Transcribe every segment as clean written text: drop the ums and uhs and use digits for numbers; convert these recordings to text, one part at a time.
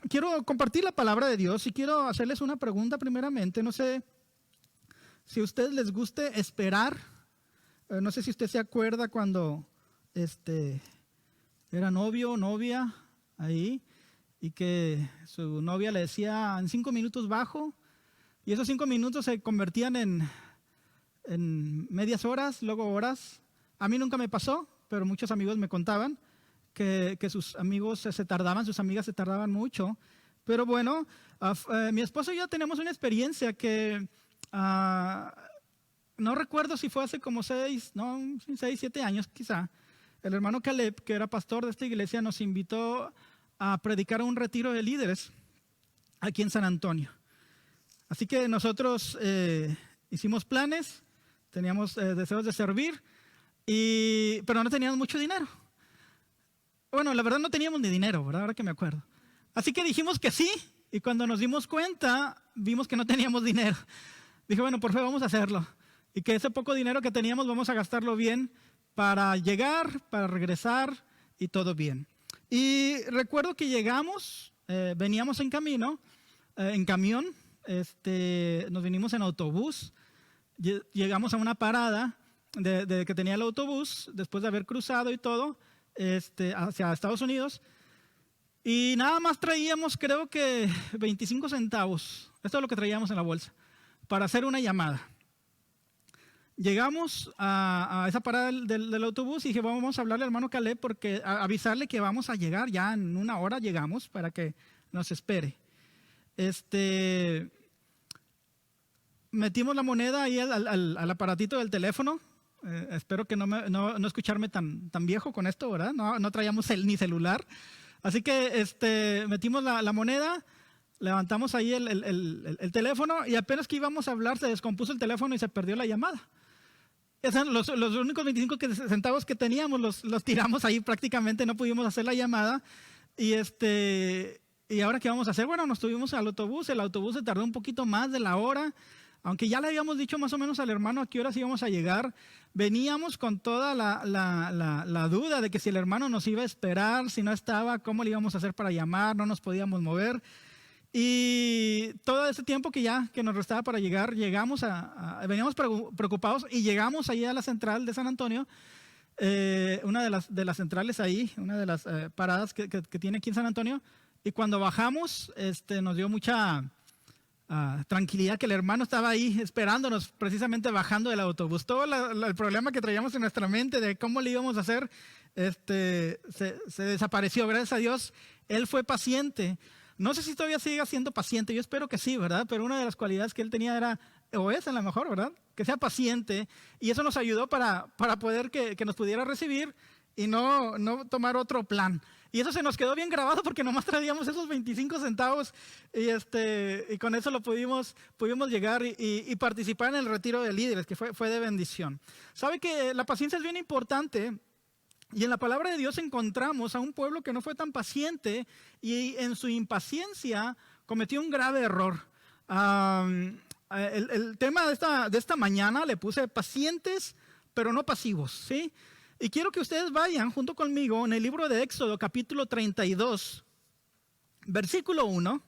quiero compartir la palabra de Dios y quiero hacerles una pregunta primeramente. No sé si a ustedes les guste esperar. No sé si usted se acuerda cuando era novio o novia ahí y que su novia le decía en 5 minutos bajo y esos 5 minutos se convertían en medias horas, luego horas. A mí nunca me pasó, pero muchos amigos me contaban que sus amigos sus amigas se tardaban mucho. Pero bueno, mi esposo y yo tenemos una experiencia que no recuerdo si fue hace como 6, 7 años quizá. El hermano Caleb, que era pastor de esta iglesia, nos invitó a predicar a un retiro de líderes aquí en San Antonio. Así que nosotros hicimos planes, teníamos deseos de servir, pero no teníamos mucho dinero. Bueno, la verdad no teníamos ni dinero, ¿verdad? Ahora que me acuerdo. Así que dijimos que sí, y cuando nos dimos cuenta, vimos que no teníamos dinero. Dije, bueno, por favor, vamos a hacerlo. Y que ese poco dinero que teníamos vamos a gastarlo bien para llegar, para regresar y todo bien. Y recuerdo que llegamos, veníamos en camino, en camión, nos vinimos en autobús, llegamos a una parada de que tenía el autobús, después de haber cruzado y todo, hacia Estados Unidos, y nada más traíamos creo que 25 centavos, esto es lo que traíamos en la bolsa, para hacer una llamada. Llegamos a esa parada del autobús y dije, vamos a hablarle al hermano Caleb porque avisarle que vamos a llegar, ya en 1 hora llegamos para que nos espere. Metimos la moneda ahí al aparatito del teléfono. Espero que no escucharme tan viejo con esto, ¿verdad? No traíamos ni celular. Así que metimos la moneda, levantamos ahí el teléfono y apenas que íbamos a hablar se descompuso el teléfono y se perdió la llamada. Los únicos 25 centavos que teníamos los tiramos ahí prácticamente, no pudimos hacer la llamada. Y ahora ¿qué vamos a hacer? Bueno, nos subimos al autobús, el autobús se tardó un poquito más de la hora. Aunque ya le habíamos dicho más o menos al hermano a qué horas íbamos a llegar, veníamos con toda la duda de que si el hermano nos iba a esperar, si no estaba, cómo le íbamos a hacer para llamar, no nos podíamos mover. Y todo ese tiempo que nos restaba para llegar, veníamos preocupados y llegamos ahí a la central de San Antonio, una de las centrales ahí, una de las paradas que tiene aquí en San Antonio. Y cuando bajamos, nos dio mucha tranquilidad que el hermano estaba ahí esperándonos, precisamente bajando del autobús. Todo el problema que traíamos en nuestra mente de cómo le íbamos a hacer, se desapareció. Gracias a Dios, él fue paciente. No sé si todavía sigue siendo paciente, yo espero que sí, ¿verdad? Pero una de las cualidades que él tenía era, o es a lo mejor, ¿verdad? Que sea paciente, y eso nos ayudó para poder que nos pudiera recibir y no tomar otro plan. Y eso se nos quedó bien grabado porque nomás traíamos esos 25 centavos y con eso lo pudimos llegar y participar en el retiro de líderes, que fue de bendición. ¿Sabe que la paciencia es bien importante? Y en la palabra de Dios encontramos a un pueblo que no fue tan paciente y en su impaciencia cometió un grave error. El tema de esta mañana le puse pacientes pero no pasivos, ¿sí? Y quiero que ustedes vayan junto conmigo en el libro de Éxodo capítulo 32, versículo 1.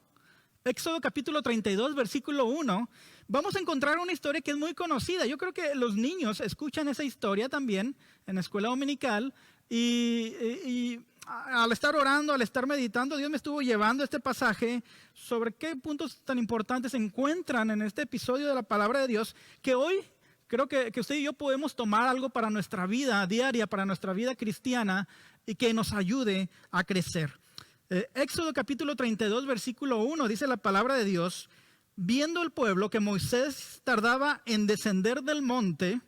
Éxodo capítulo 32, versículo 1. Vamos a encontrar una historia que es muy conocida. Yo creo que los niños escuchan esa historia también en la escuela dominical y al estar orando, al estar meditando, Dios me estuvo llevando a este pasaje sobre qué puntos tan importantes se encuentran en este episodio de la palabra de Dios, que hoy creo que usted y yo podemos tomar algo para nuestra vida diaria, para nuestra vida cristiana y que nos ayude a crecer. Éxodo capítulo 32, versículo 1, dice la palabra de Dios: viendo el pueblo que Moisés tardaba en descender del monte,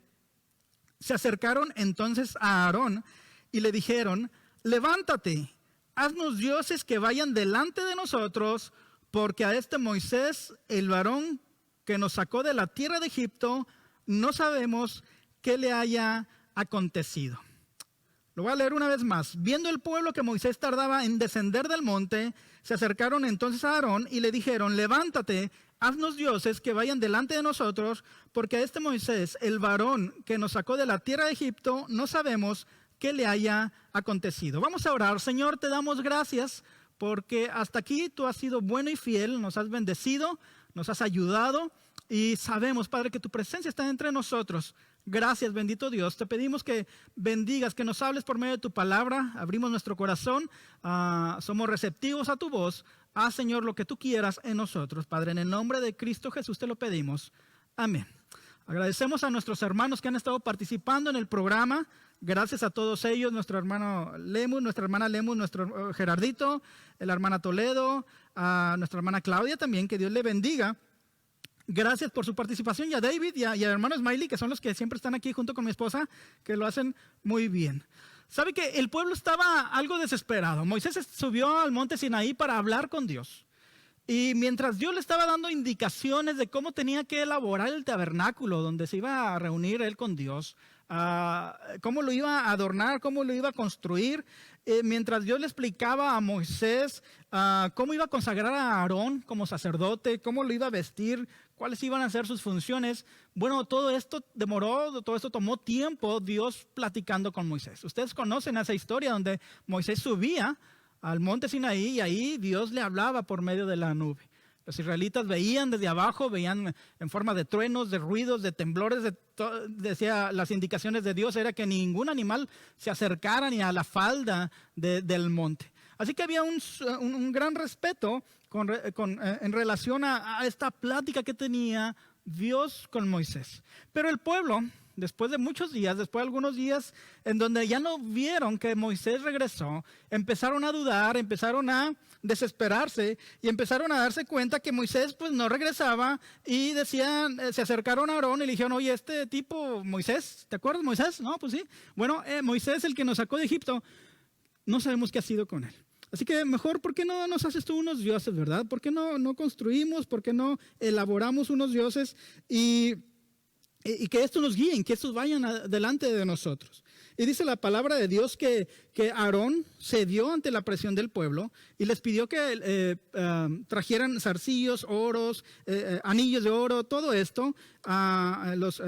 se acercaron entonces a Aarón y le dijeron: levántate, haznos dioses que vayan delante de nosotros, porque a este Moisés, el varón que nos sacó de la tierra de Egipto, no sabemos qué le haya acontecido. Lo voy a leer una vez más. Viendo el pueblo que Moisés tardaba en descender del monte, se acercaron entonces a Aarón y le dijeron: levántate, haznos dioses que vayan delante de nosotros, porque a este Moisés, el varón que nos sacó de la tierra de Egipto, no sabemos qué le haya acontecido. Vamos a orar. Señor, te damos gracias porque hasta aquí tú has sido bueno y fiel, nos has bendecido, nos has ayudado y sabemos, Padre, que tu presencia está entre nosotros. Gracias, bendito Dios. Te pedimos que bendigas, que nos hables por medio de tu palabra. Abrimos nuestro corazón, somos receptivos a tu voz. Haz, Señor, lo que tú quieras en nosotros. Padre, en el nombre de Cristo Jesús te lo pedimos. Amén. Agradecemos a nuestros hermanos que han estado participando en el programa. Gracias a todos ellos, nuestro hermano Lemus, nuestra hermana Lemus, nuestro Gerardito, la hermana Toledo, a nuestra hermana Claudia también, que Dios le bendiga. Gracias por su participación, y a David y al hermano Smiley, que son los que siempre están aquí junto con mi esposa, que lo hacen muy bien. ¿Sabe que el pueblo estaba algo desesperado? Moisés subió al monte Sinaí para hablar con Dios. Y mientras Dios le estaba dando indicaciones de cómo tenía que elaborar el tabernáculo donde se iba a reunir él con Dios, cómo lo iba a adornar, cómo lo iba a construir, mientras Dios le explicaba a Moisés cómo iba a consagrar a Aarón como sacerdote, cómo lo iba a vestir, cuáles iban a ser sus funciones. Bueno, todo esto tomó tiempo, Dios platicando con Moisés. Ustedes conocen esa historia donde Moisés subía al monte Sinaí y ahí Dios le hablaba por medio de la nube. Los israelitas veían desde abajo, veían en forma de truenos, de ruidos, de temblores, decía, las indicaciones de Dios era que ningún animal se acercara ni a la falda del monte. Así que había un gran respeto en relación a esta plática que tenía Dios con Moisés. Pero el pueblo, después de muchos días, después de algunos días en donde ya no vieron que Moisés regresó, empezaron a dudar, empezaron a desesperarse y empezaron a darse cuenta que Moisés pues no regresaba, y decían, se acercaron a Aarón y le dijeron: oye, este tipo Moisés, ¿te acuerdas Moisés? No, pues sí. Bueno, Moisés, el que nos sacó de Egipto, no sabemos qué ha sido con él. Así que mejor, ¿por qué no nos haces tú unos dioses, verdad? ¿Por qué no construimos? ¿Por qué no elaboramos unos dioses y que estos nos guíen, que estos vayan delante de nosotros? Y dice la palabra de Dios que Aarón cedió ante la presión del pueblo y les pidió que trajeran zarcillos, oros, anillos de oro, todo esto, los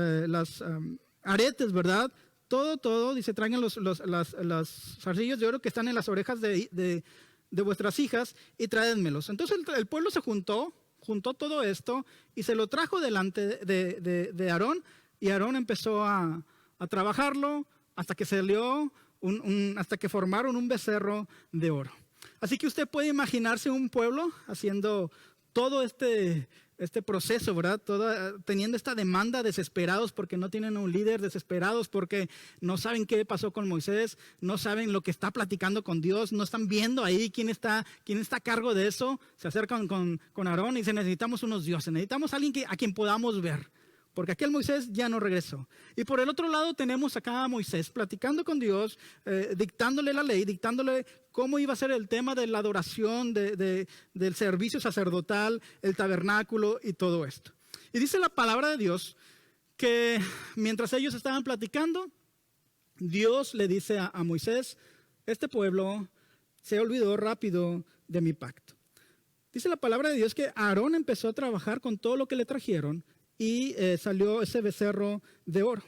aretes, ¿verdad? Todo, dice, traigan los zarcillos de oro que están en las orejas de vuestras hijas y tráenmelos. Entonces el pueblo se juntó todo esto y se lo trajo delante de Aarón, y Aarón empezó a trabajarlo hasta que salió, hasta que formaron un becerro de oro. Así que usted puede imaginarse un pueblo haciendo todo este proceso, ¿verdad? Teniendo esta demanda, desesperados porque no tienen un líder, desesperados porque no saben qué pasó con Moisés, no saben lo que está platicando con Dios, no están viendo ahí quién está a cargo de eso. Se acercan con Aarón y dicen: necesitamos unos dioses, necesitamos a alguien a quien podamos ver, porque aquel Moisés ya no regresó. Y por el otro lado tenemos acá a Moisés platicando con Dios, dictándole la ley, dictándole cómo iba a ser el tema de la adoración, del servicio sacerdotal, el tabernáculo y todo esto. Y dice la palabra de Dios que mientras ellos estaban platicando, Dios le dice a Moisés: este pueblo se olvidó rápido de mi pacto. Dice la palabra de Dios que Aarón empezó a trabajar con todo lo que le trajeron, y salió ese becerro de oro.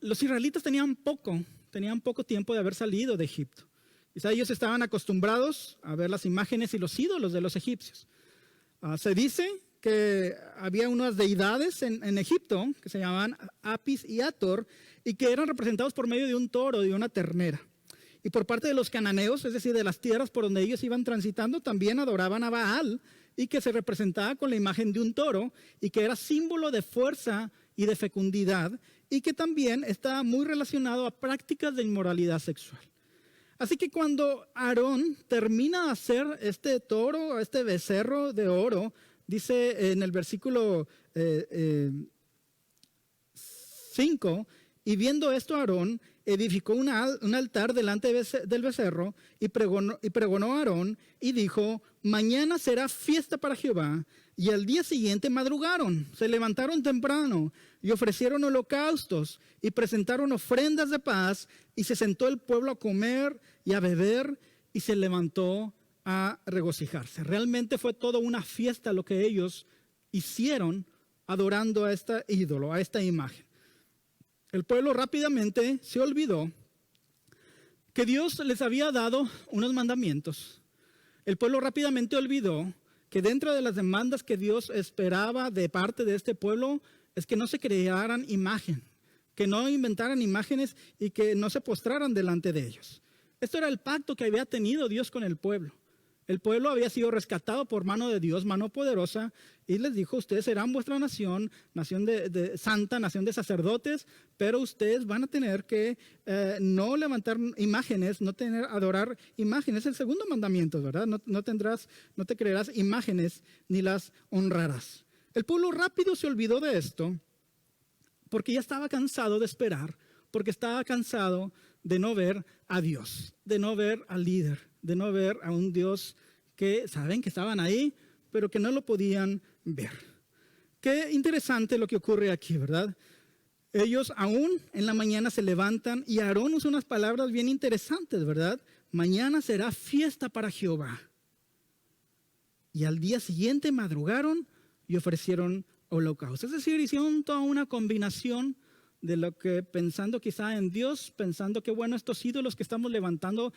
Los israelitas tenían poco tiempo de haber salido de Egipto. Quizá ellos estaban acostumbrados a ver las imágenes y los ídolos de los egipcios. Se dice que había unas deidades en Egipto que se llamaban Apis y Hathor, y que eran representados por medio de un toro y una ternera. Y por parte de los cananeos, es decir, de las tierras por donde ellos iban transitando, también adoraban a Baal, y que se representaba con la imagen de un toro y que era símbolo de fuerza y de fecundidad, y que también estaba muy relacionado a prácticas de inmoralidad sexual. Así que cuando Aarón termina de hacer este toro, este becerro de oro, dice en el versículo 5, y viendo esto Aarón edificó un altar delante del becerro y pregonó a Aarón y dijo: mañana será fiesta para Jehová. Y al día siguiente madrugaron, se levantaron temprano y ofrecieron holocaustos y presentaron ofrendas de paz, y se sentó el pueblo a comer y a beber y se levantó a regocijarse. Realmente fue toda una fiesta lo que ellos hicieron adorando a este ídolo, a esta imagen. El pueblo rápidamente se olvidó que Dios les había dado unos mandamientos, el pueblo rápidamente olvidó que dentro de las demandas que Dios esperaba de parte de este pueblo es que no se crearan imagen, que no inventaran imágenes y que no se postraran delante de ellos. Esto era el pacto que había tenido Dios con el pueblo. El pueblo había sido rescatado por mano de Dios, mano poderosa, y les dijo: ustedes serán vuestra nación, nación de santa, nación de sacerdotes, pero ustedes van a tener que no levantar imágenes, no adorar imágenes. Es el segundo mandamiento, ¿verdad? No te creerás imágenes ni las honrarás. El pueblo rápido se olvidó de esto porque ya estaba cansado de esperar, porque estaba cansado de no ver a Dios, de no ver al líder, de no ver a un Dios que saben que estaban ahí, pero que no lo podían ver. Qué interesante lo que ocurre aquí, ¿verdad? Ellos aún en la mañana se levantan y Aarón usa unas palabras bien interesantes, ¿verdad? Mañana será fiesta para Jehová. Y al día siguiente madrugaron y ofrecieron holocausto. Es decir, hicieron toda una combinación de lo que, pensando quizá en Dios, pensando que bueno, estos ídolos que estamos levantando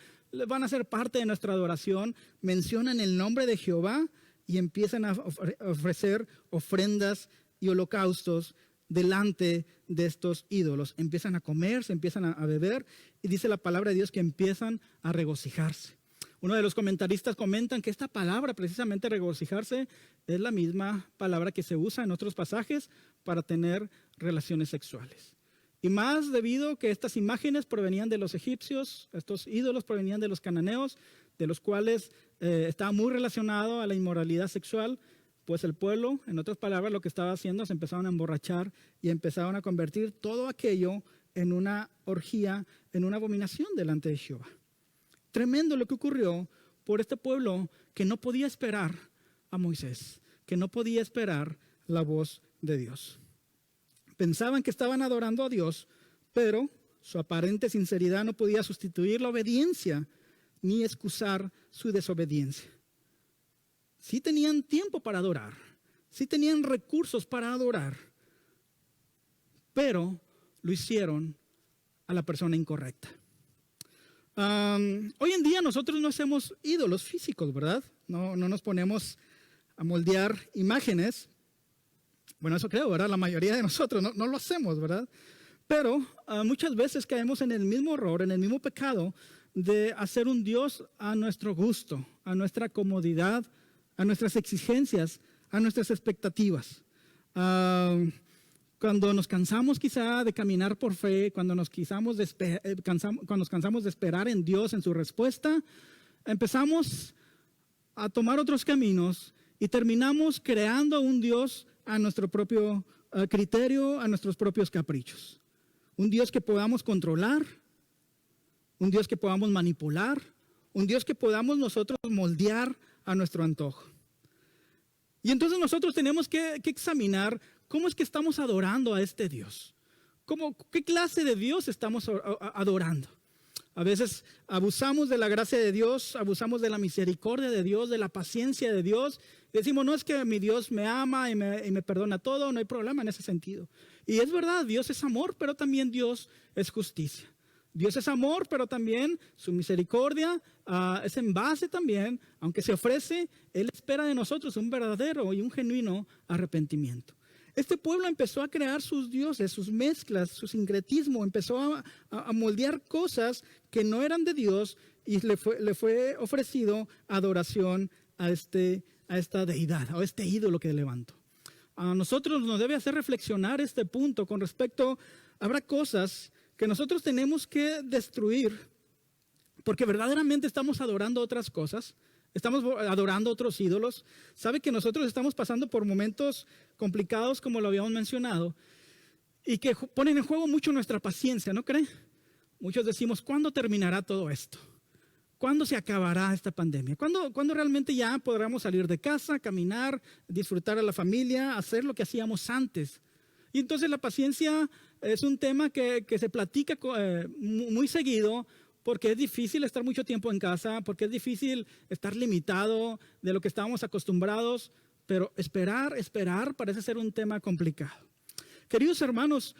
van a ser parte de nuestra adoración, mencionan el nombre de Jehová y empiezan a ofrecer ofrendas y holocaustos delante de estos ídolos. Empiezan a comer, se empiezan a beber, y dice la palabra de Dios que empiezan a regocijarse. Uno de los comentaristas comentan que esta palabra, precisamente regocijarse, es la misma palabra que se usa en otros pasajes para tener relaciones sexuales. Y más debido que estas imágenes provenían de los egipcios, estos ídolos provenían de los cananeos, de los cuales estaba muy relacionado a la inmoralidad sexual, pues el pueblo, en otras palabras, lo que estaba haciendo, se empezaron a emborrachar y empezaron a convertir todo aquello en una orgía, en una abominación delante de Jehová. Tremendo lo que ocurrió por este pueblo que no podía esperar a Moisés, que no podía esperar la voz de Dios. Pensaban que estaban adorando a Dios, pero su aparente sinceridad no podía sustituir la obediencia ni excusar su desobediencia. Sí tenían tiempo para adorar, sí tenían recursos para adorar, pero lo hicieron a la persona incorrecta. Hoy en día nosotros no hacemos ídolos físicos, ¿verdad? No nos ponemos a moldear imágenes. Bueno, eso creo, ¿verdad? La mayoría de nosotros no lo hacemos, ¿verdad? Pero muchas veces caemos en el mismo error, en el mismo pecado de hacer un Dios a nuestro gusto, a nuestra comodidad, a nuestras exigencias, a nuestras expectativas. Cuando nos cansamos quizá de caminar por fe, cuando nos cansamos de esperar en Dios, en su respuesta, empezamos a tomar otros caminos y terminamos creando un Dios a nuestro propio criterio, a nuestros propios caprichos. Un Dios que podamos controlar, un Dios que podamos manipular, un Dios que podamos nosotros moldear a nuestro antojo. Y entonces nosotros tenemos que examinar cómo es que estamos adorando a este Dios. ¿Qué clase de Dios estamos adorando? A veces abusamos de la gracia de Dios, abusamos de la misericordia de Dios, de la paciencia de Dios. Decimos, no, es que mi Dios me ama y me perdona todo, no hay problema en ese sentido. Y es verdad, Dios es amor, pero también Dios es justicia. Dios es amor, pero también su misericordia es en base también, aunque se ofrece, Él espera de nosotros un verdadero y un genuino arrepentimiento. Este pueblo empezó a crear sus dioses, sus mezclas, su sincretismo, empezó a moldear cosas que no eran de Dios y le fue ofrecido adoración a esta deidad, a este ídolo que levantó. A nosotros nos debe hacer reflexionar este punto con respecto, habrá cosas que nosotros tenemos que destruir porque verdaderamente estamos adorando otras cosas. Estamos adorando otros ídolos. Sabe que nosotros estamos pasando por momentos complicados, como lo habíamos mencionado, y que ponen en juego mucho nuestra paciencia, ¿no cree? Muchos decimos, ¿cuándo terminará todo esto? ¿Cuándo se acabará esta pandemia? ¿Cuándo realmente ya podremos salir de casa, caminar, disfrutar a la familia, hacer lo que hacíamos antes? Y entonces la paciencia es un tema que se platica muy seguido, porque es difícil estar mucho tiempo en casa, porque es difícil estar limitado de lo que estábamos acostumbrados, pero esperar parece ser un tema complicado. Queridos hermanos,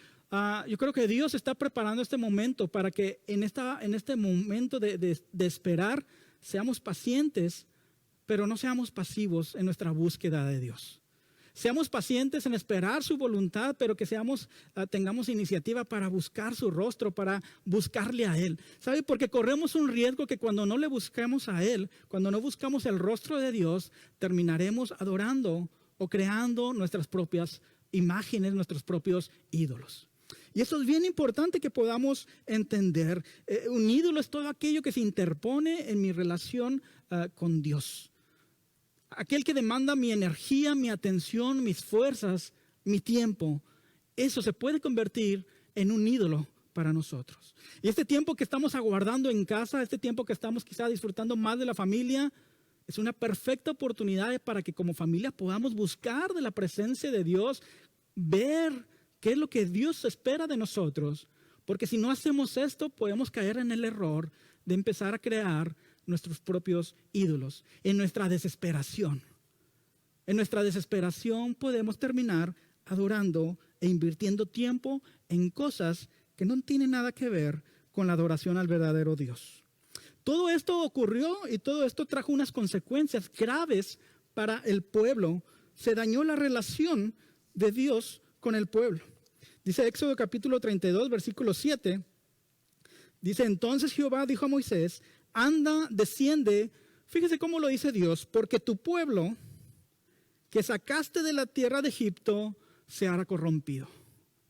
yo creo que Dios está preparando este momento para que en este momento de esperar seamos pacientes pero no seamos pasivos en nuestra búsqueda de Dios. Seamos pacientes en esperar su voluntad, pero que tengamos iniciativa para buscar su rostro, para buscarle a Él. ¿Sabe? Porque corremos un riesgo que cuando no le busquemos a Él, cuando no buscamos el rostro de Dios, terminaremos adorando o creando nuestras propias imágenes, nuestros propios ídolos. Y eso es bien importante que podamos entender. Un ídolo es todo aquello que se interpone en mi relación con Dios. Aquel que demanda mi energía, mi atención, mis fuerzas, mi tiempo. Eso se puede convertir en un ídolo para nosotros. Y este tiempo que estamos aguardando en casa, este tiempo que estamos quizá disfrutando más de la familia, es una perfecta oportunidad para que como familia podamos buscar de la presencia de Dios, ver qué es lo que Dios espera de nosotros. Porque si no hacemos esto, podemos caer en el error de empezar a crear nuestros propios ídolos, en nuestra desesperación. En nuestra desesperación podemos terminar adorando e invirtiendo tiempo en cosas que no tienen nada que ver con la adoración al verdadero Dios. Todo esto ocurrió y todo esto trajo unas consecuencias graves para el pueblo. Se dañó la relación de Dios con el pueblo. Dice Éxodo capítulo 32, versículo 7. Dice, entonces Jehová dijo a Moisés, anda, desciende, fíjese cómo lo dice Dios, porque tu pueblo que sacaste de la tierra de Egipto se hará corrompido.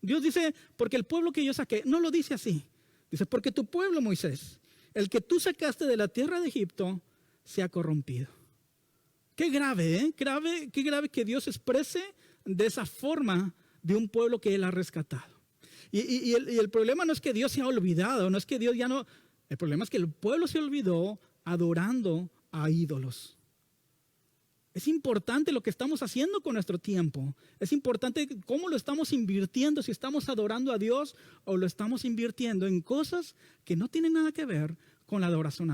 Dios dice, porque el pueblo que yo saqué, no lo dice así. Dice, porque tu pueblo, Moisés, el que tú sacaste de la tierra de Egipto, se ha corrompido. Qué grave, ¿eh? Qué grave que Dios exprese de esa forma de un pueblo que Él ha rescatado. Y el problema no es que Dios se ha olvidado, no es que Dios ya no... El problema es que el pueblo se olvidó adorando a ídolos. Es importante lo que estamos haciendo con nuestro tiempo. Es importante cómo lo estamos invirtiendo, si estamos adorando a Dios o lo estamos invirtiendo en cosas que no tienen nada que ver con la adoración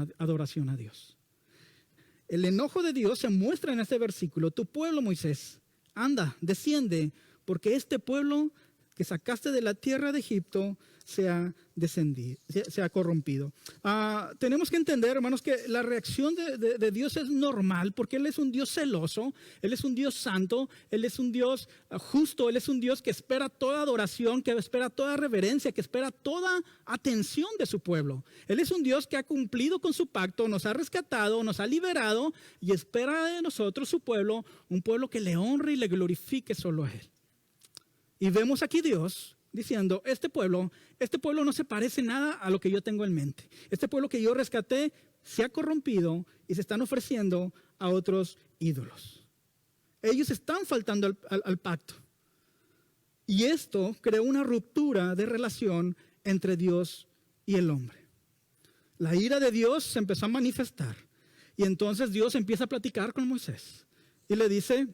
a Dios. El enojo de Dios se muestra en este versículo. Tu pueblo, Moisés, anda, desciende, porque este pueblo que sacaste de la tierra de Egipto se ha corrompido. Tenemos que entender, hermanos, que la reacción de Dios es normal porque Él es un Dios celoso, Él es un Dios santo, Él es un Dios justo, Él es un Dios que espera toda adoración, que espera toda reverencia, que espera toda atención de su pueblo. Él es un Dios que ha cumplido con su pacto, nos ha rescatado, nos ha liberado y espera de nosotros, su pueblo, un pueblo que le honre y le glorifique solo a Él. Y vemos aquí Dios diciendo, este pueblo no se parece nada a lo que yo tengo en mente. Este pueblo que yo rescaté se ha corrompido y se están ofreciendo a otros ídolos. Ellos están faltando al pacto. Y esto creó una ruptura de relación entre Dios y el hombre. La ira de Dios se empezó a manifestar. Y entonces Dios empieza a platicar con Moisés. Y le dice,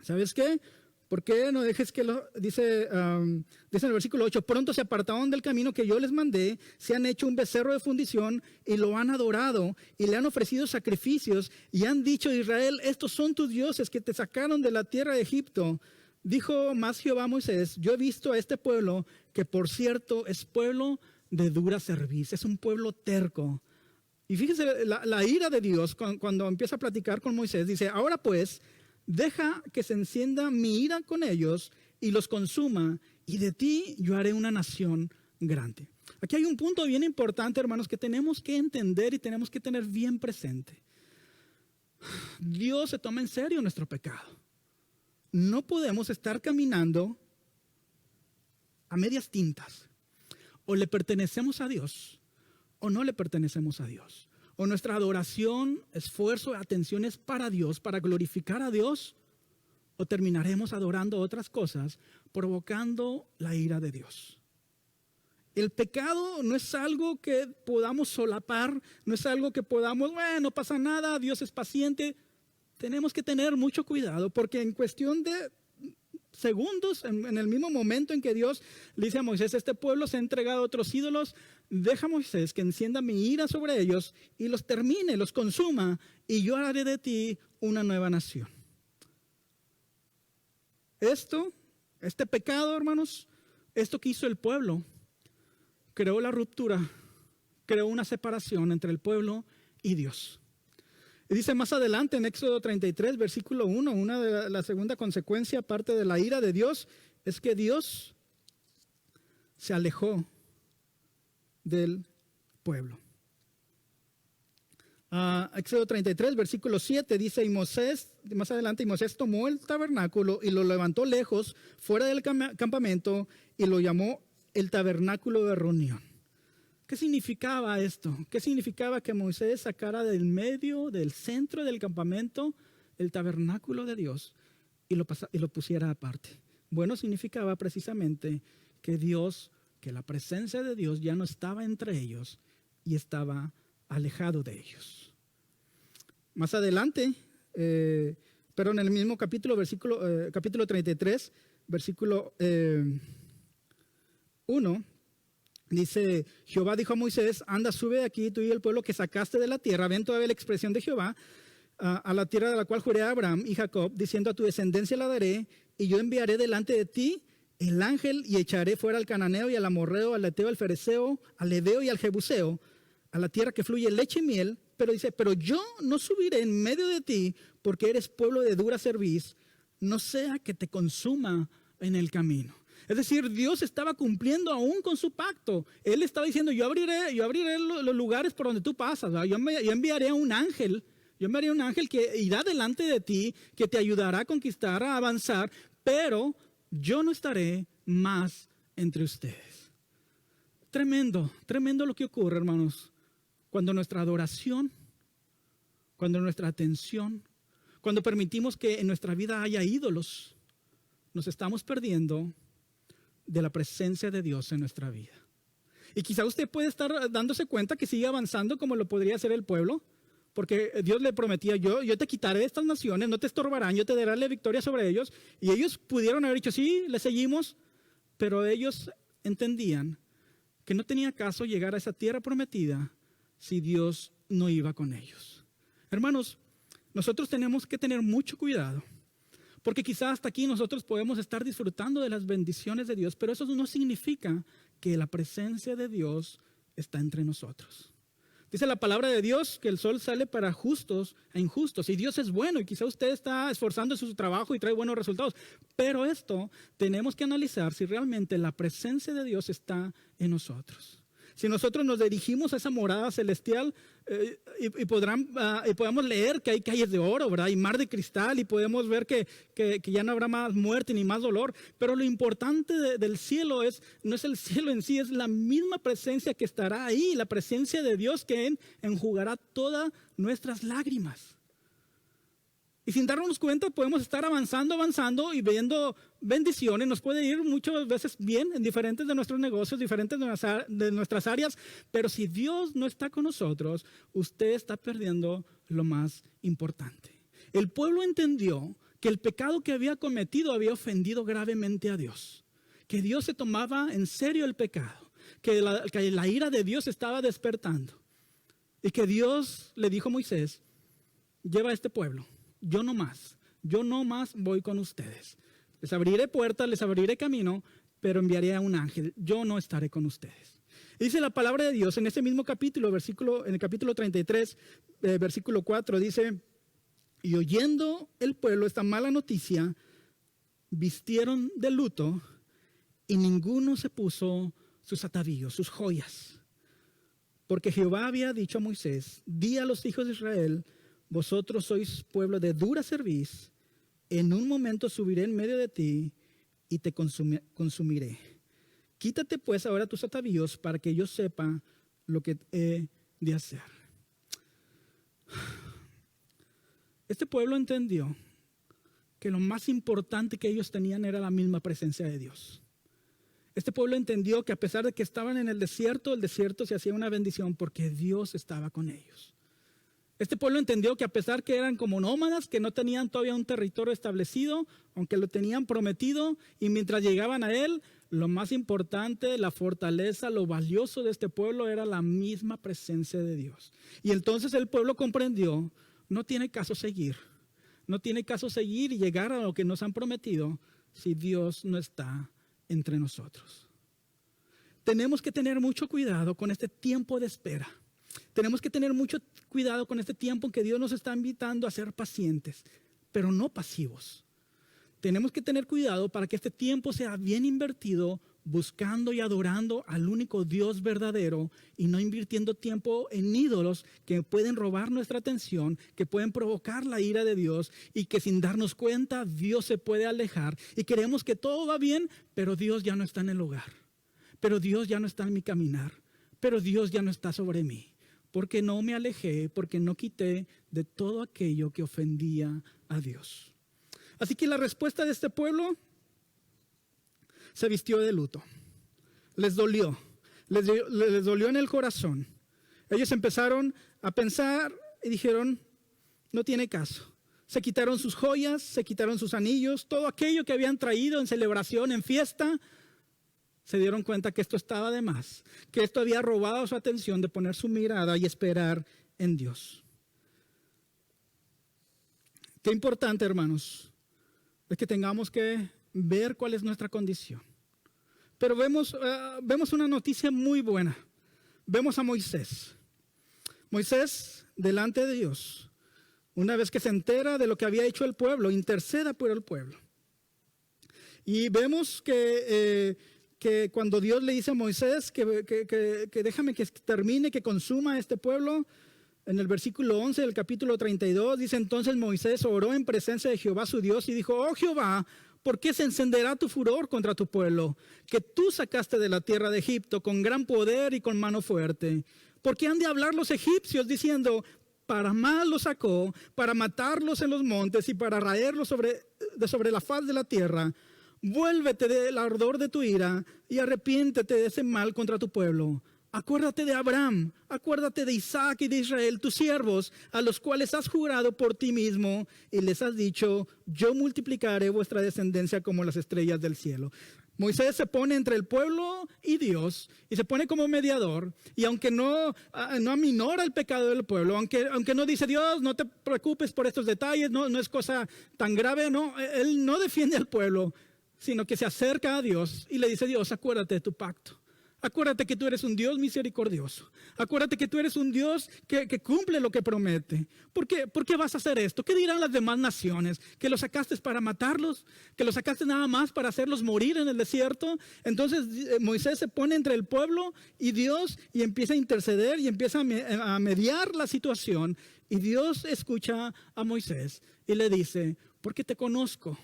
¿sabes qué? ¿Por qué no dejes que dice en el versículo 8, pronto se apartaron del camino que yo les mandé, se han hecho un becerro de fundición y lo han adorado y le han ofrecido sacrificios y han dicho, Israel, estos son tus dioses que te sacaron de la tierra de Egipto. Dijo más Jehová a Moisés, yo he visto a este pueblo que por cierto es pueblo de dura cerviz, es un pueblo terco. Y fíjese la ira de Dios cuando empieza a platicar con Moisés, dice, ahora pues, deja que se encienda mi ira con ellos y los consuma, y de ti yo haré una nación grande. Aquí hay un punto bien importante, hermanos, que tenemos que entender y tenemos que tener bien presente. Dios se toma en serio nuestro pecado. No podemos estar caminando a medias tintas. O le pertenecemos a Dios o no le pertenecemos a Dios. O nuestra adoración, esfuerzo, atención es para Dios, para glorificar a Dios, o terminaremos adorando otras cosas, provocando la ira de Dios. El pecado no es algo que podamos solapar, no es algo que podamos, bueno, no pasa nada, Dios es paciente. Tenemos que tener mucho cuidado porque en cuestión de segundos, en el mismo momento en que Dios le dice a Moisés, este pueblo se ha entregado a otros ídolos, deja a Moisés que encienda mi ira sobre ellos y los termine, los consuma, y yo haré de ti una nueva nación. Este pecado, hermanos, esto que hizo el pueblo, creó la ruptura, creó una separación entre el pueblo y Dios. Y dice más adelante en Éxodo 33, versículo 1, la segunda consecuencia, aparte de la ira de Dios, es que Dios se alejó del pueblo. Éxodo 33, versículo 7 dice, y Moisés, más adelante, y Moisés tomó el tabernáculo y lo levantó lejos, fuera del campamento, y lo llamó el tabernáculo de reunión. ¿Qué significaba esto? ¿Qué significaba que Moisés sacara del medio, del centro del campamento, el tabernáculo de Dios y lo pusiera aparte? Bueno, significaba precisamente que la presencia de Dios ya no estaba entre ellos y estaba alejado de ellos. Más adelante, pero en el mismo capítulo 33, versículo 1, dice, Jehová dijo a Moisés, anda, sube de aquí tú y el pueblo que sacaste de la tierra, ven todavía la expresión de Jehová, a la tierra de la cual juré a Abraham y Jacob, diciendo, a tu descendencia la daré, y yo enviaré delante de ti el ángel y echaré fuera al cananeo y al amorreo, al eteo, al fereceo, al heveo y al jebuseo, a la tierra que fluye leche y miel. Pero dice, pero yo no subiré en medio de ti, porque eres pueblo de dura cerviz, no sea que te consuma en el camino. Es decir, Dios estaba cumpliendo aún con su pacto. Él estaba diciendo, yo abriré los lugares por donde tú pasas. Yo enviaré a un ángel. Yo enviaré a un ángel que irá delante de ti, que te ayudará a conquistar, a avanzar, pero yo no estaré más entre ustedes. Tremendo, tremendo lo que ocurre, hermanos. Cuando nuestra adoración, cuando nuestra atención, cuando permitimos que en nuestra vida haya ídolos, nos estamos perdiendo de la presencia de Dios en nuestra vida. Y quizá usted puede estar dándose cuenta que sigue avanzando como lo podría hacer el pueblo, porque Dios le prometía, yo te quitaré de estas naciones, no te estorbarán, yo te daré la victoria sobre ellos. Y ellos pudieron haber dicho, sí, le seguimos, pero ellos entendían que no tenía caso llegar a esa tierra prometida si Dios no iba con ellos. Hermanos, nosotros tenemos que tener mucho cuidado, porque quizás hasta aquí nosotros podemos estar disfrutando de las bendiciones de Dios, pero eso no significa que la presencia de Dios está entre nosotros. Dice la palabra de Dios que el sol sale para justos e injustos, y Dios es bueno, y quizá usted está esforzándose en su trabajo y trae buenos resultados, pero esto tenemos que analizar si realmente la presencia de Dios está en nosotros. Si nosotros nos dirigimos a esa morada celestial y podamos leer que hay calles de oro, ¿verdad? Y mar de cristal, y podemos ver que ya no habrá más muerte ni más dolor. Pero lo importante del cielo no es el cielo en sí, es la misma presencia que estará ahí, la presencia de Dios que enjugará todas nuestras lágrimas. Y sin darnos cuenta podemos estar avanzando y viendo bendiciones. Nos puede ir muchas veces bien en diferentes de nuestros negocios, diferentes de nuestras áreas. Pero si Dios no está con nosotros, usted está perdiendo lo más importante. El pueblo entendió que el pecado que había cometido había ofendido gravemente a Dios. Que Dios se tomaba en serio el pecado. Que la ira de Dios estaba despertando. Y que Dios le dijo a Moisés, lleva a este pueblo. Yo no más voy con ustedes. Les abriré puertas, les abriré camino, pero enviaré a un ángel. Yo no estaré con ustedes. Dice la palabra de Dios en ese mismo capítulo, en el capítulo 33, versículo 4, dice, y oyendo el pueblo esta mala noticia, vistieron de luto y ninguno se puso sus atavíos, sus joyas. Porque Jehová había dicho a Moisés, di a los hijos de Israel, vosotros sois pueblo de dura cerviz, en un momento subiré en medio de ti y te consumiré. Quítate pues ahora tus atavíos para que yo sepa lo que he de hacer. Este pueblo entendió que lo más importante que ellos tenían era la misma presencia de Dios. Este pueblo entendió que a pesar de que estaban en el desierto se hacía una bendición porque Dios estaba con ellos. Este pueblo entendió que a pesar que eran como nómadas, que no tenían todavía un territorio establecido, aunque lo tenían prometido, y mientras llegaban a él, lo más importante, la fortaleza, lo valioso de este pueblo era la misma presencia de Dios. Y entonces el pueblo comprendió, no tiene caso seguir y llegar a lo que nos han prometido si Dios no está entre nosotros. Tenemos que tener mucho cuidado con este tiempo de espera. Tenemos que tener mucho cuidado con este tiempo en que Dios nos está invitando a ser pacientes, pero no pasivos. Tenemos que tener cuidado para que este tiempo sea bien invertido buscando y adorando al único Dios verdadero y no invirtiendo tiempo en ídolos que pueden robar nuestra atención, que pueden provocar la ira de Dios y que sin darnos cuenta Dios se puede alejar y creemos que todo va bien, pero Dios ya no está en el hogar, pero Dios ya no está en mi caminar, pero Dios ya no está sobre mí, porque no me alejé, porque no quité de todo aquello que ofendía a Dios. Así que la respuesta de este pueblo se vistió de luto. Les dolió. Les dolió en el corazón. Ellos empezaron a pensar y dijeron, no tiene caso. Se quitaron sus joyas, se quitaron sus anillos, todo aquello que habían traído en celebración, en fiesta. Se dieron cuenta que esto estaba de más, que esto había robado su atención de poner su mirada y esperar en Dios. Qué importante, hermanos, es que tengamos que ver cuál es nuestra condición. Pero vemos una noticia muy buena. Vemos a Moisés. Moisés delante de Dios. Una vez que se entera de lo que había hecho el pueblo, interceda por el pueblo. Y vemos que cuando Dios le dice a Moisés que déjame que termine, que consuma a este pueblo, en el versículo 11 del capítulo 32, dice entonces Moisés oró en presencia de Jehová su Dios y dijo, oh Jehová, ¿por qué se encenderá tu furor contra tu pueblo, que tú sacaste de la tierra de Egipto con gran poder y con mano fuerte? ¿Por qué han de hablar los egipcios diciendo, para mal los sacó, para matarlos en los montes y para raerlos sobre la faz de la tierra? Vuélvete del ardor de tu ira y arrepiéntete de ese mal contra tu pueblo. Acuérdate de Abraham, acuérdate de Isaac y de Israel, tus siervos, a los cuales has jurado por ti mismo y les has dicho, yo multiplicaré vuestra descendencia como las estrellas del cielo. Moisés se pone entre el pueblo y Dios y se pone como mediador y aunque no aminora el pecado del pueblo, aunque no dice Dios, no te preocupes por estos detalles, no es cosa tan grave, no, él no defiende al pueblo, sino que se acerca a Dios y le dice, Dios, acuérdate de tu pacto. Acuérdate que tú eres un Dios misericordioso. Acuérdate que tú eres un Dios que cumple lo que promete. ¿Por qué vas a hacer esto? ¿Qué dirán las demás naciones? ¿Que los sacaste para matarlos? ¿Que los sacaste nada más para hacerlos morir en el desierto? Entonces Moisés se pone entre el pueblo y Dios y empieza a interceder y empieza a mediar la situación. Y Dios escucha a Moisés y le dice, porque te conozco,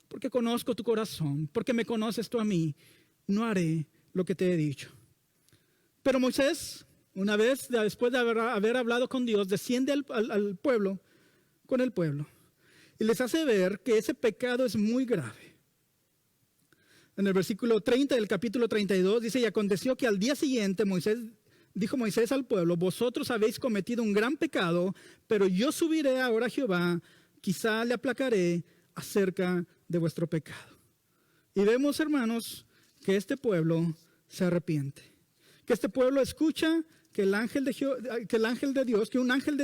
porque conozco tu corazón, porque me conoces tú a mí, no haré lo que te he dicho. Pero Moisés, una vez, después de haber hablado con Dios, desciende al pueblo, con el pueblo, y les hace ver que ese pecado es muy grave. En el versículo 30 del capítulo 32 dice, y aconteció que al día siguiente dijo Moisés al pueblo, vosotros habéis cometido un gran pecado, pero yo subiré ahora a Jehová, quizá le aplacaré acerca de vuestro pecado. Y vemos, hermanos, que este pueblo se arrepiente, que este pueblo escucha que un ángel de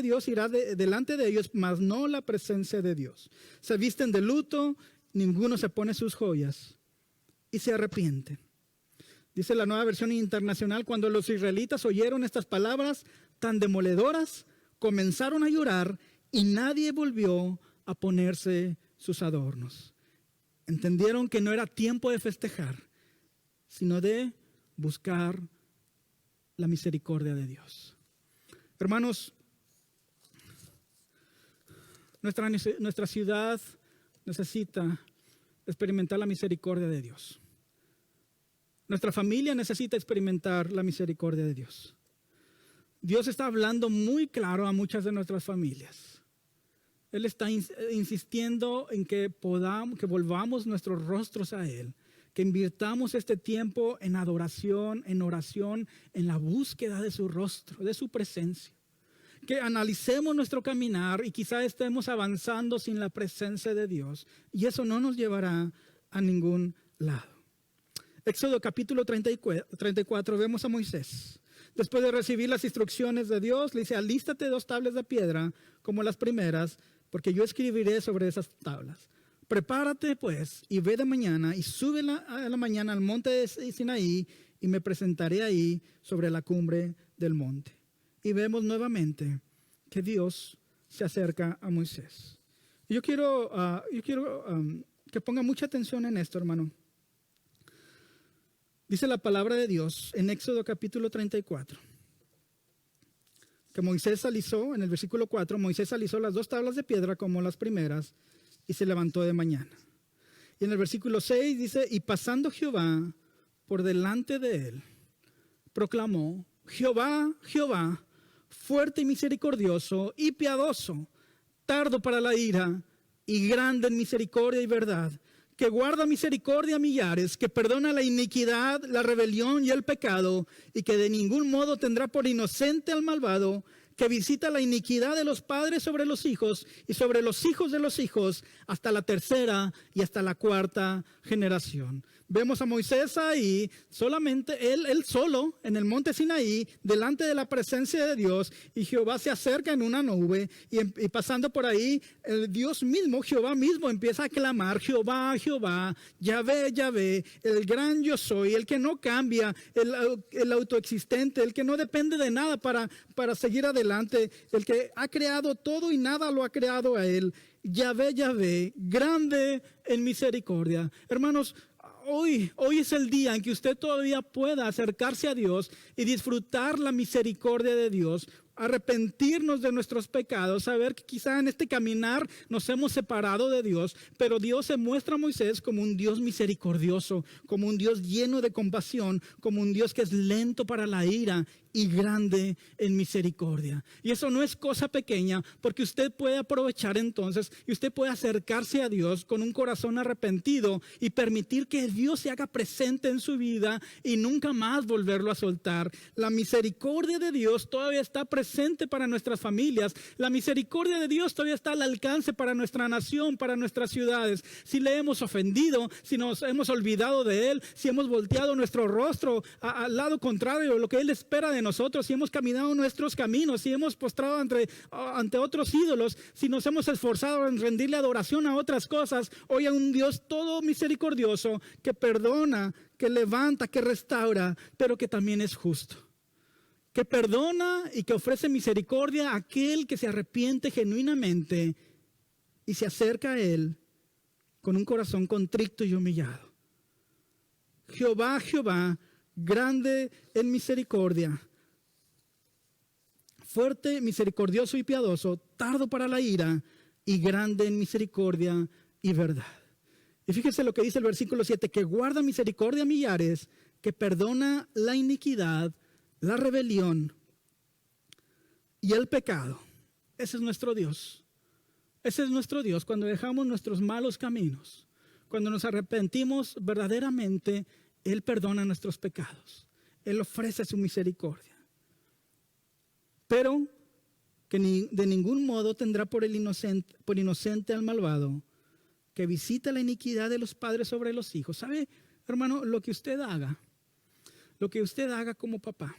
Dios irá delante de ellos, mas no la presencia de Dios. Se visten de luto, ninguno se pone sus joyas y se arrepienten. Dice la Nueva Versión Internacional, cuando los israelitas oyeron estas palabras tan demoledoras, comenzaron a llorar y nadie volvió a ponerse sus adornos. Entendieron que no era tiempo de festejar, sino de buscar la misericordia de Dios. Hermanos, nuestra ciudad necesita experimentar la misericordia de Dios. Nuestra familia necesita experimentar la misericordia de Dios. Dios está hablando muy claro a muchas de nuestras familias. Él está insistiendo en que volvamos nuestros rostros a Él, que invirtamos este tiempo en adoración, en oración, en la búsqueda de su rostro, de su presencia. Que analicemos nuestro caminar y quizá estemos avanzando sin la presencia de Dios y eso no nos llevará a ningún lado. Éxodo capítulo 34 vemos a Moisés. Después de recibir las instrucciones de Dios, le dice, alístate 2 tablas de piedra como las primeras, porque yo escribiré sobre esas tablas. Prepárate pues y ve de mañana y sube a la mañana al monte de Sinaí y me presentaré ahí sobre la cumbre del monte. y vemos nuevamente que Dios se acerca a Moisés. Yo quiero que ponga mucha atención en esto, hermano. Dice la palabra de Dios en Éxodo capítulo 34. Que Moisés alisó, en el versículo 4, Moisés alisó las 2 tablas de piedra como las primeras y se levantó de mañana. Y en el versículo 6 dice, y pasando Jehová por delante de él, proclamó, Jehová, Jehová, fuerte y misericordioso y piadoso, tardo para la ira y grande en misericordia y verdad, que guarda misericordia a millares, que perdona la iniquidad, la rebelión y el pecado, y que de ningún modo tendrá por inocente al malvado, que visita la iniquidad de los padres sobre los hijos y sobre los hijos de los hijos, hasta la 3ª y hasta la 4ª generación. Vemos a Moisés ahí, solamente él solo, en el monte Sinaí, delante de la presencia de Dios, y Jehová se acerca en una nube, y pasando por ahí, el Dios mismo, Jehová mismo, empieza a clamar, Jehová, Jehová, Yahvé, Yahvé, el gran yo soy, el que no cambia, el autoexistente, el que no depende de nada para seguir adelante, el que ha creado todo y nada lo ha creado a él. Yahvé, Yahvé, grande en misericordia. Hermanos, Hoy es el día en que usted todavía pueda acercarse a Dios y disfrutar la misericordia de Dios, arrepentirnos de nuestros pecados, saber que quizá en este caminar nos hemos separado de Dios, pero Dios se muestra a Moisés como un Dios misericordioso, como un Dios lleno de compasión, como un Dios que es lento para la ira y grande en misericordia. Y eso no es cosa pequeña, porque usted puede aprovechar entonces y usted puede acercarse a Dios con un corazón arrepentido y permitir que Dios se haga presente en su vida y nunca más volverlo a soltar. La misericordia de Dios todavía está presente para nuestras familias. La misericordia de Dios todavía está al alcance para nuestra nación, para nuestras ciudades. Si le hemos ofendido, si nos hemos olvidado de Él, si hemos volteado nuestro rostro al lado contrario de lo que Él espera de nosotros, si hemos caminado nuestros caminos, si hemos postrado ante otros ídolos, si nos hemos esforzado en rendirle adoración a otras cosas, hoy hay un Dios todo misericordioso que perdona, que levanta, que restaura, pero que también es justo, que perdona y que ofrece misericordia a aquel que se arrepiente genuinamente y se acerca a Él con un corazón contrito y humillado. Jehová, Jehová, grande en misericordia, fuerte, misericordioso y piadoso, tardo para la ira y grande en misericordia y verdad. Y fíjense lo que dice el versículo 7, que guarda misericordia a millares, que perdona la iniquidad, la rebelión y el pecado. Ese es nuestro Dios. Ese es nuestro Dios cuando dejamos nuestros malos caminos. Cuando nos arrepentimos verdaderamente, Él perdona nuestros pecados. Él ofrece su misericordia. Pero que de ningún modo tendrá por inocente al malvado, que visita la iniquidad de los padres sobre los hijos. ¿Sabe, hermano? Lo que usted haga como papá,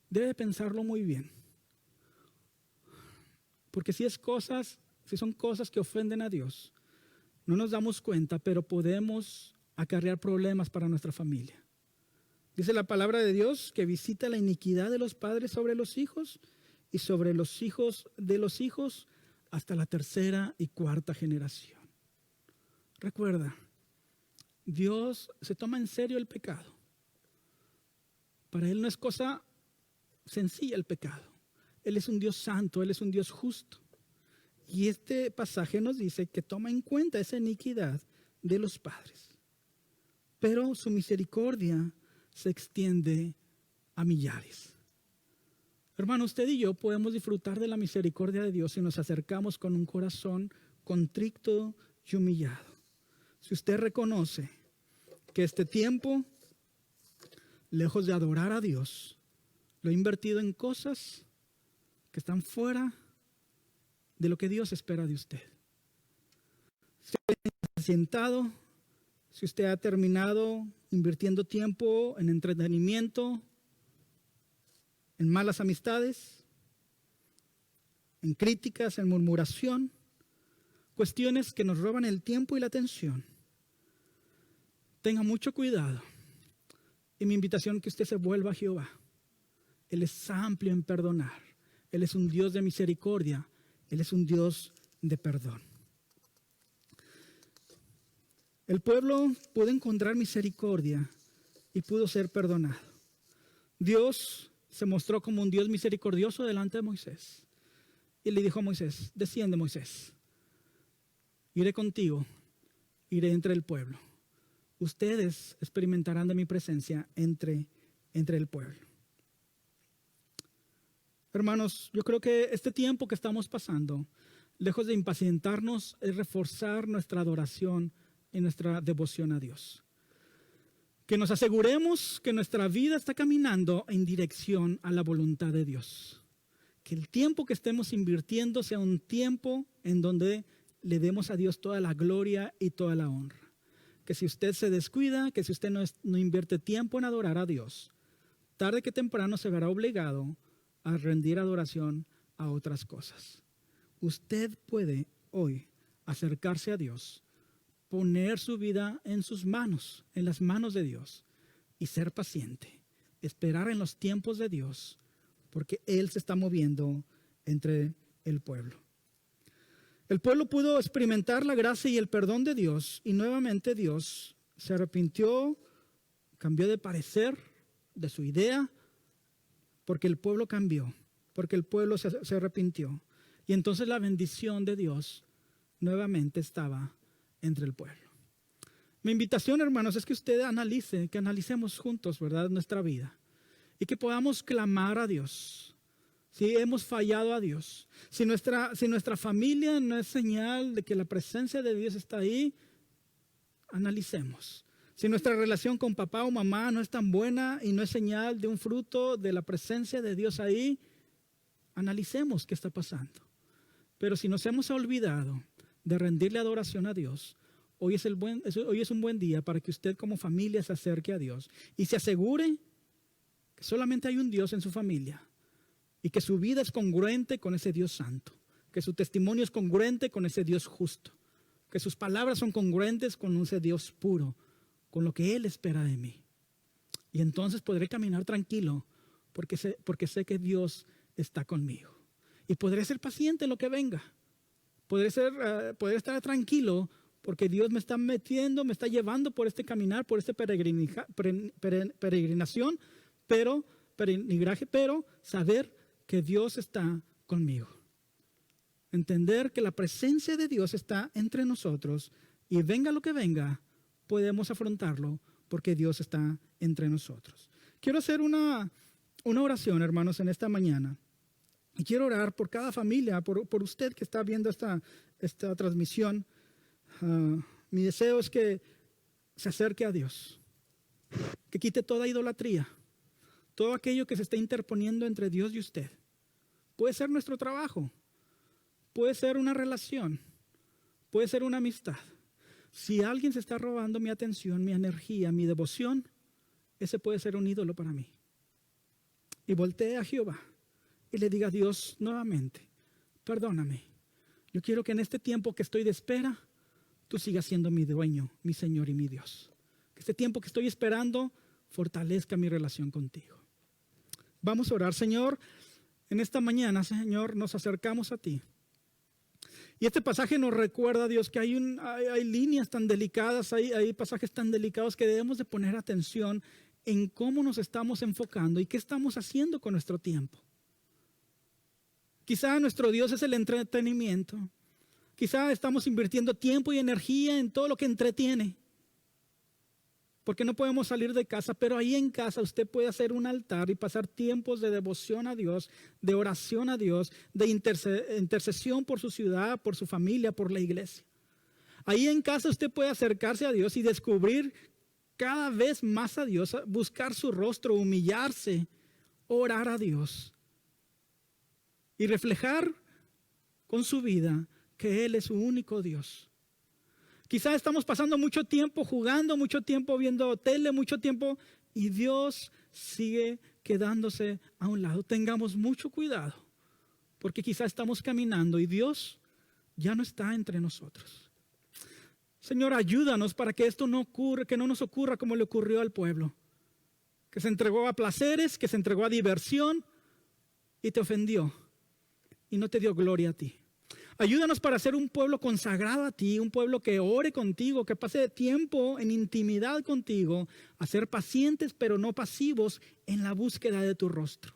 debe pensarlo muy bien. Porque si son cosas que ofenden a Dios, no nos damos cuenta, pero podemos acarrear problemas para nuestra familia. Dice la palabra de Dios que visita la iniquidad de los padres sobre los hijos y sobre los hijos de los hijos hasta la 3ª y 4ª generación. Recuerda, Dios se toma en serio el pecado. Para Él no es cosa sencilla el pecado. Él es un Dios santo, Él es un Dios justo. Y este pasaje nos dice que toma en cuenta esa iniquidad de los padres. Pero su misericordia se extiende a millares. Hermano, usted y yo podemos disfrutar de la misericordia de Dios si nos acercamos con un corazón contrito y humillado. Si usted reconoce que este tiempo, lejos de adorar a Dios, lo ha invertido en cosas que están fuera de lo que Dios espera de usted. Si usted ha sentado, si usted ha terminado invirtiendo tiempo en entretenimiento, en malas amistades, en críticas, en murmuración, cuestiones que nos roban el tiempo y la atención, tenga mucho cuidado. Y mi invitación es que usted se vuelva a Jehová. Él es amplio en perdonar. Él es un Dios de misericordia. Él es un Dios de perdón. El pueblo pudo encontrar misericordia y pudo ser perdonado. Dios se mostró como un Dios misericordioso delante de Moisés. Y le dijo a Moisés: desciende, Moisés. Iré contigo, iré entre el pueblo. Ustedes experimentarán de mi presencia entre el pueblo. Hermanos, yo creo que este tiempo que estamos pasando, lejos de impacientarnos, es reforzar nuestra adoración y nuestra devoción a Dios. Que nos aseguremos que nuestra vida está caminando en dirección a la voluntad de Dios. Que el tiempo que estemos invirtiendo sea un tiempo en donde le demos a Dios toda la gloria y toda la honra. Que si usted se descuida, que si usted no invierte tiempo en adorar a Dios, tarde que temprano se verá obligado a rendir adoración a otras cosas. Usted puede hoy acercarse a Dios, poner su vida en sus manos, en las manos de Dios, y ser paciente, esperar en los tiempos de Dios, porque Él se está moviendo entre el pueblo. El pueblo pudo experimentar la gracia y el perdón de Dios, y nuevamente Dios se arrepintió, cambió de parecer, de su idea, porque el pueblo cambió, porque el pueblo se arrepintió. Y entonces la bendición de Dios nuevamente estaba entre el pueblo. Mi invitación, hermanos, es que usted analice, que analicemos juntos, ¿verdad?, nuestra vida. Y que podamos clamar a Dios. Si hemos fallado a Dios, si nuestra familia no es señal de que la presencia de Dios está ahí, analicemos. Si nuestra relación con papá o mamá no es tan buena y no es señal de un fruto de la presencia de Dios ahí, analicemos qué está pasando. Pero si nos hemos olvidado de rendirle adoración a Dios, hoy es un buen día para que usted como familia se acerque a Dios y se asegure que solamente hay un Dios en su familia y que su vida es congruente con ese Dios santo, que su testimonio es congruente con ese Dios justo, que sus palabras son congruentes con ese Dios puro, con lo que Él espera de mí. Y entonces podré caminar tranquilo porque sé que Dios está conmigo. Y podré ser paciente en lo que venga. Podré estar tranquilo porque Dios me está metiendo, me está llevando por este caminar, por este peregrinación, peregrinaje, pero saber que Dios está conmigo. Entender que la presencia de Dios está entre nosotros y venga lo que venga, podemos afrontarlo porque Dios está entre nosotros. Quiero hacer una oración, hermanos, en esta mañana. Y quiero orar por cada familia, por usted que está viendo esta transmisión. Mi deseo es que se acerque a Dios, que quite toda idolatría, todo aquello que se está interponiendo entre Dios y usted. Puede ser nuestro trabajo, puede ser una relación, puede ser una amistad. Si alguien se está robando mi atención, mi energía, mi devoción, ese puede ser un ídolo para mí. Y voltee a Jehová y le diga a Dios nuevamente: perdóname. Yo quiero que en este tiempo que estoy de espera, tú sigas siendo mi dueño, mi Señor y mi Dios. Que este tiempo que estoy esperando fortalezca mi relación contigo. Vamos a orar. Señor, en esta mañana, Señor, nos acercamos a ti. Y este pasaje nos recuerda, Dios, que hay líneas tan delicadas, hay pasajes tan delicados que debemos de poner atención en cómo nos estamos enfocando y qué estamos haciendo con nuestro tiempo. Quizá nuestro Dios es el entretenimiento. Quizá estamos invirtiendo tiempo y energía en todo lo que entretiene. Porque no podemos salir de casa, pero ahí en casa usted puede hacer un altar y pasar tiempos de devoción a Dios, de oración a Dios, de intercesión por su ciudad, por su familia, por la iglesia. Ahí en casa usted puede acercarse a Dios y descubrir cada vez más a Dios, buscar su rostro, humillarse, orar a Dios y reflejar con su vida que Él es su único Dios. Quizás estamos pasando mucho tiempo jugando, mucho tiempo viendo tele, mucho tiempo, y Dios sigue quedándose a un lado. Tengamos mucho cuidado, porque quizás estamos caminando y Dios ya no está entre nosotros. Señor, ayúdanos para que esto no ocurra, que no nos ocurra como le ocurrió al pueblo. que se entregó a placeres, que se entregó a diversión y te ofendió y no te dio gloria a ti. Ayúdanos para ser un pueblo consagrado a ti, un pueblo que ore contigo, que pase tiempo en intimidad contigo, a ser pacientes pero no pasivos en la búsqueda de tu rostro.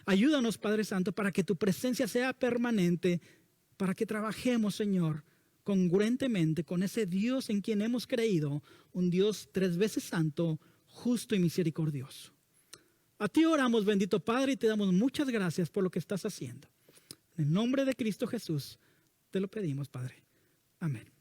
Ayúdanos, Padre Santo, para que tu presencia sea permanente, para que trabajemos, Señor, congruentemente con ese Dios en quien hemos creído, un Dios 3 veces santo, justo y misericordioso. A ti oramos, bendito Padre, y te damos muchas gracias por lo que estás haciendo. En el nombre de Cristo Jesús te lo pedimos, Padre. Amén.